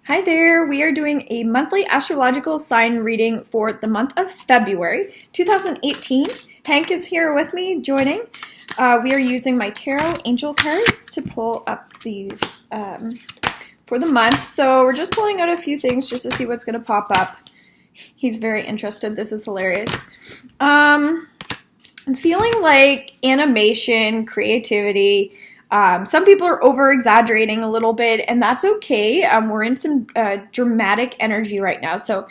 Hi there, we are doing a monthly astrological sign reading for the month of February 2018. Hank is here with me joining. We are using my tarot angel cards to pull up these for the month. So we're just pulling out a few things just to see what's going to pop up. He's very interested. This is hilarious. I'm feeling like animation, creativity. Some people are over-exaggerating a little bit, and that's okay. We're in some dramatic energy right now, so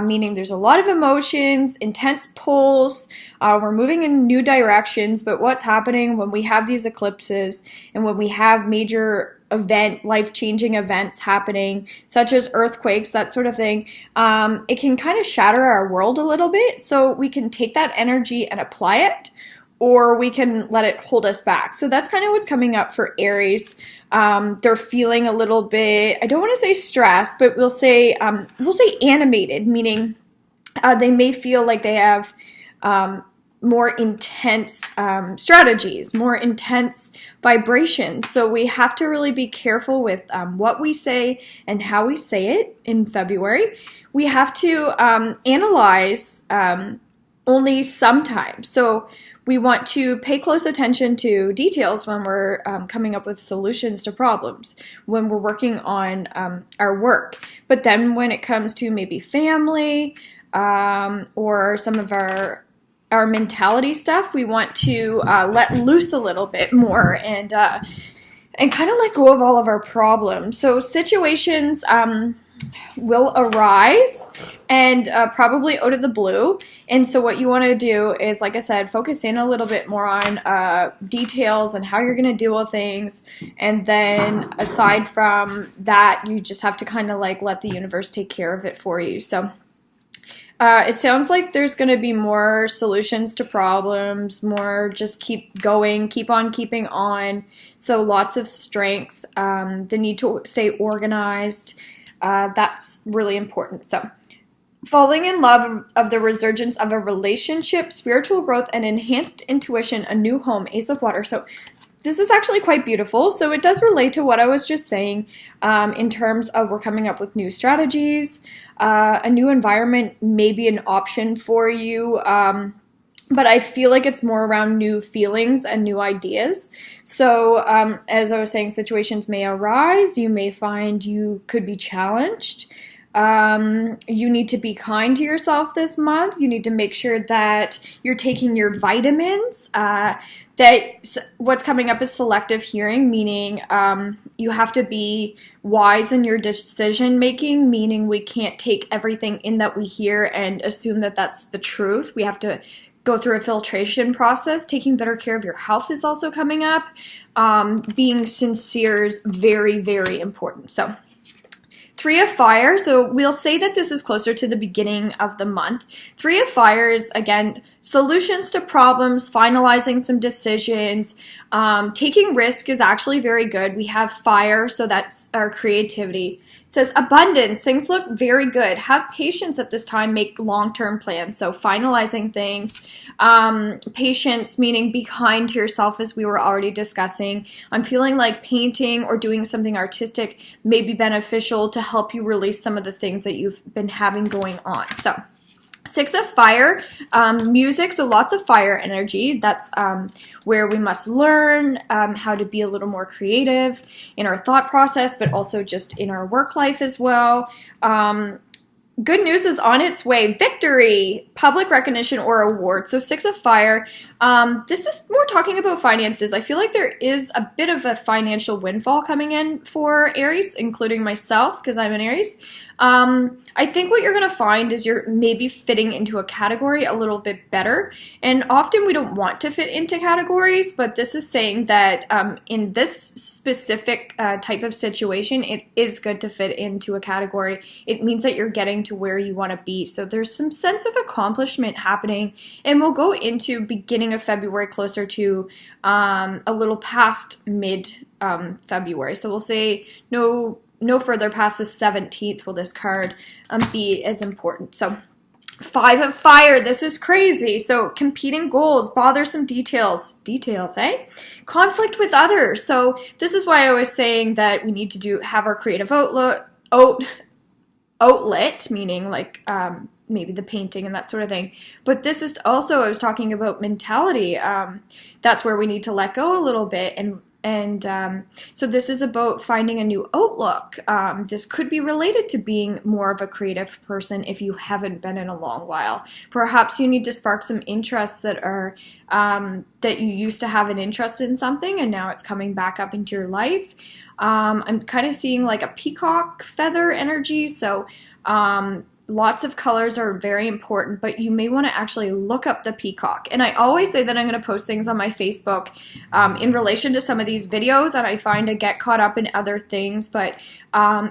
meaning there's a lot of emotions, intense pulls, we're moving in new directions, but what's happening when we have these eclipses and when we have major life-changing events happening, such as earthquakes, that sort of thing, it can kind of shatter our world a little bit, so we can take that energy and apply it, or we can let it hold us back. So that's kind of what's coming up for Aries. They're feeling a little bit, I don't want to say stressed, but we'll say animated, meaning they may feel like they have more intense strategies, more intense vibrations. So we have to really be careful with what we say and how we say it in February. We have to analyze only sometimes. So we want to pay close attention to details when we're coming up with solutions to problems, when we're working on our work. But then when it comes to maybe family or some of our mentality stuff, we want to let loose a little bit more and kind of let go of all of our problems. So situations will arise and probably out of the blue. And so what you want to do is, like I said, focus in a little bit more on details and how you're going to deal with things. And then aside from that, you just have to kind of like let the universe take care of it for you. So it sounds like there's going to be more solutions to problems, more just keep going, keep on keeping on. So lots of strength, the need to stay organized. That's really important. So falling in love of the resurgence of a relationship, spiritual growth, and enhanced intuition, a new home, Ace of Water. So this is actually quite beautiful. So it does relate to what I was just saying in terms of we're coming up with new strategies. A new environment may be an option for you. But I feel like it's more around new feelings and new ideas. So as I was saying, situations may arise. You may find you could be challenged. You need to be kind to yourself this month. You need to make sure that you're taking your vitamins. That what's coming up is selective hearing, meaning you have to be wise in your decision making, meaning we can't take everything in that we hear and assume that that's the truth. We have to go through a filtration process. Taking better care of your health is also coming up. Being sincere is very, very important. So Three of Fire, so we'll say that this is closer to the beginning of the month. Three of Fire is, again, solutions to problems, finalizing some decisions. Taking risk is actually very good. We have fire, so that's our creativity. It says abundance, things look very good. Have patience at this time, make long-term plans. So finalizing things. Patience, meaning be kind to yourself, as we were already discussing. I'm feeling like painting or doing something artistic may be beneficial to help you release some of the things that you've been having going on. So Six of Fire, music, so lots of fire energy. That's where we must learn how to be a little more creative in our thought process, but also just in our work life as well. Good news is on its way. Victory, public recognition or award. So Six of Fire, this is more talking about finances. I feel like there is a bit of a financial windfall coming in for Aries, including myself, because I'm an Aries. I think what you're going to find is you're maybe fitting into a category a little bit better. And often we don't want to fit into categories, but this is saying that in this specific type of situation, it is good to fit into a category. It means that you're getting to where you want to be. So there's some sense of accomplishment happening, and we'll go into beginning of February, closer to a little past mid-February. So we'll say no further past the 17th will this card be as important. So Five of Fire, this is crazy. So competing goals, bothersome details, eh? Conflict with others. So this is why I was saying that we need to have our creative outlet, meaning like maybe the painting and that sort of thing. But this is also, I was talking about mentality. That's where we need to let go a little bit. And so this is about finding a new outlook. This could be related to being more of a creative person if you haven't been in a long while. Perhaps you need to spark some interests that are that you used to have an interest in something and now it's coming back up into your life. I'm kind of seeing like a peacock feather energy. So lots of colors are very important, but you may want to actually look up the peacock. And I always say that I'm going to post things on my Facebook in relation to some of these videos, and I find I get caught up in other things. But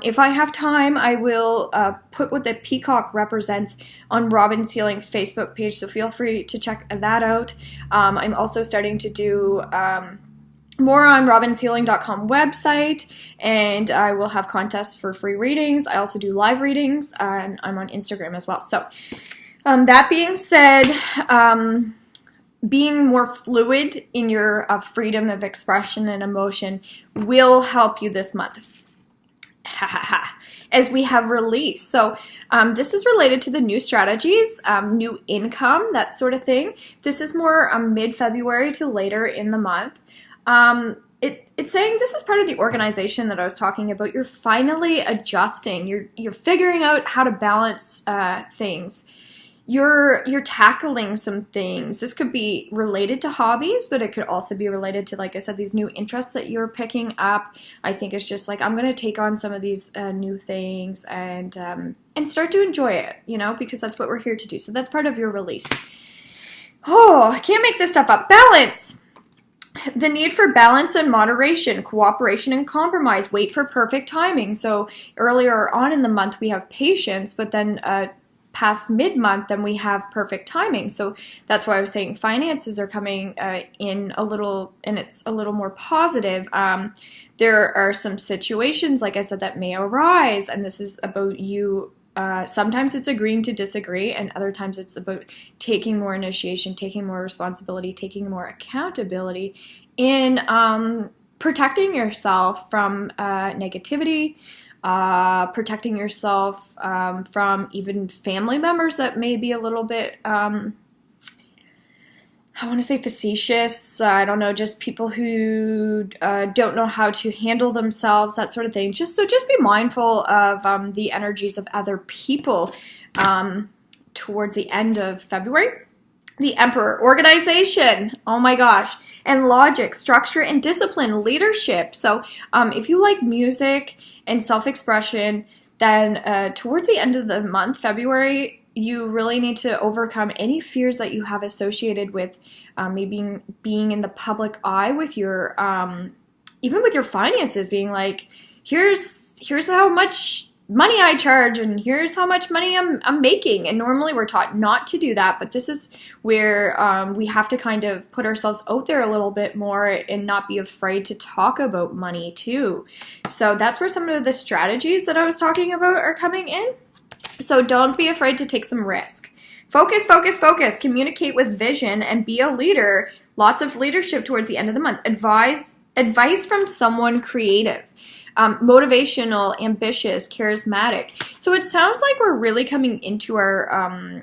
if I have time, I will put what the peacock represents on Robin's Healing Facebook page, so feel free to check that out. I'm also starting to do more on robinshealing.com website, and I will have contests for free readings. I also do live readings, and I'm on Instagram as well. So that being said, being more fluid in your freedom of expression and emotion will help you this month. As we have release. So this is related to the new strategies, new income, that sort of thing. This is more mid-February to later in the month. It's saying this is part of the organization that I was talking about. You're finally adjusting. You're figuring out how to balance things. You're tackling some things. This could be related to hobbies, but it could also be related to, like I said, these new interests that you're picking up. I think it's just like, I'm going to take on some of these new things and start to enjoy it, because that's what we're here to do. So that's part of your release. Oh, I can't make this stuff up. Balance. The need for balance and moderation, cooperation and compromise, wait for perfect timing. So earlier on in the month, we have patience, but then past mid-month, then we have perfect timing. So that's why I was saying finances are coming in a little, and it's a little more positive. There are some situations, like I said, that may arise, and this is about you. Sometimes it's agreeing to disagree, and other times it's about taking more initiation, taking more responsibility, taking more accountability in protecting yourself from negativity, protecting yourself from even family members that may be a little bit, I want to say facetious, I don't know, just people who don't know how to handle themselves, that sort of thing. Just be mindful of the energies of other people towards the end of February. The Emperor, organization, oh my gosh, and logic, structure, and discipline, leadership. So if you like music and self-expression, then towards the end of the month, February, you really need to overcome any fears that you have associated with maybe being in the public eye with your, even with your finances, being like, here's how much money I charge, and here's how much money I'm making. And normally we're taught not to do that, but this is where we have to kind of put ourselves out there a little bit more and not be afraid to talk about money too. So that's where some of the strategies that I was talking about are coming in. So don't be afraid to take some risk. Focus, focus, focus. Communicate with vision and be a leader. Lots of leadership towards the end of the month. Advice from someone creative. Motivational, ambitious, charismatic. So it sounds like we're really coming into our,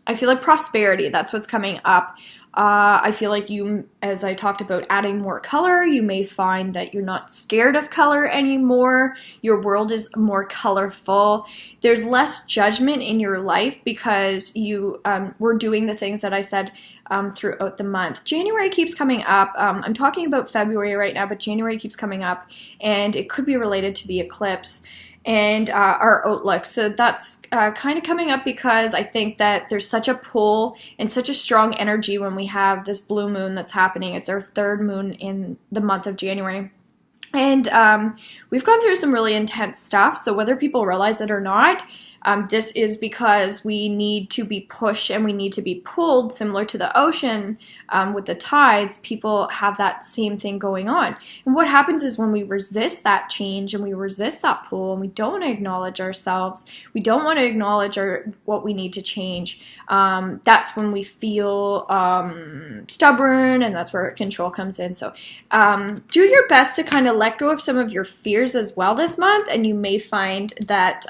I feel like prosperity. That's what's coming up. I feel like you, as I talked about, adding more color, you may find that you're not scared of color anymore. Your world is more colorful. There's less judgment in your life because you were doing the things that I said throughout the month. January keeps coming up. I'm talking about February right now, but January keeps coming up, and it could be related to the eclipse and our outlook. So that's kind of coming up because I think that there's such a pull and such a strong energy when we have this blue moon that's happening. It's our third moon in the month of January. And we've gone through some really intense stuff. So whether people realize it or not, This is because we need to be pushed and we need to be pulled, similar to the ocean with the tides. People have that same thing going on. And what happens is when we resist that change and we resist that pull and we don't want to acknowledge ourselves, we don't want to acknowledge what we need to change, that's when we feel stubborn, and that's where control comes in. So do your best to kind of let go of some of your fears as well this month, and you may find that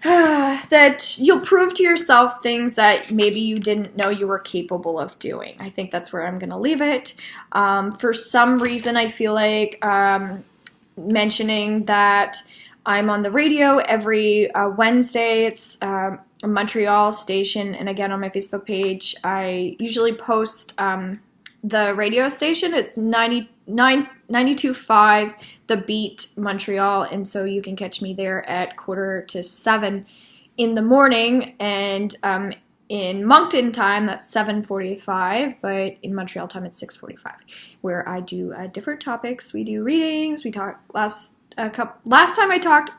that you'll prove to yourself things that maybe you didn't know you were capable of doing. I think that's where I'm going to leave it. For some reason, I feel like mentioning that I'm on the radio every Wednesday. It's a Montreal station, and again on my Facebook page, I usually post the radio station. It's 92.5 The Beat Montreal, and so you can catch me there at 6:45 in the morning, and in Moncton time that's 7:45, but in Montreal time it's 6:45, where I do different topics. We do readings. We talked last time I talked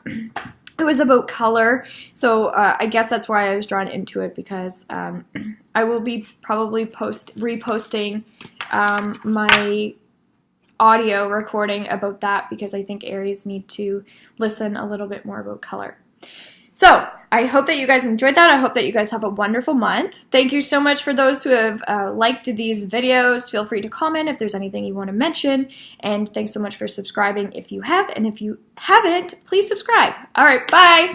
it was about color, so I guess that's why I was drawn into it, because I will be probably reposting my audio recording about that, because I think Aries need to listen a little bit more about color. So I hope that you guys enjoyed that. I hope that you guys have a wonderful month. Thank you so much for those who have liked these videos. Feel free to comment if there's anything you want to mention. And thanks so much for subscribing if you have. And if you haven't, please subscribe. All right, bye.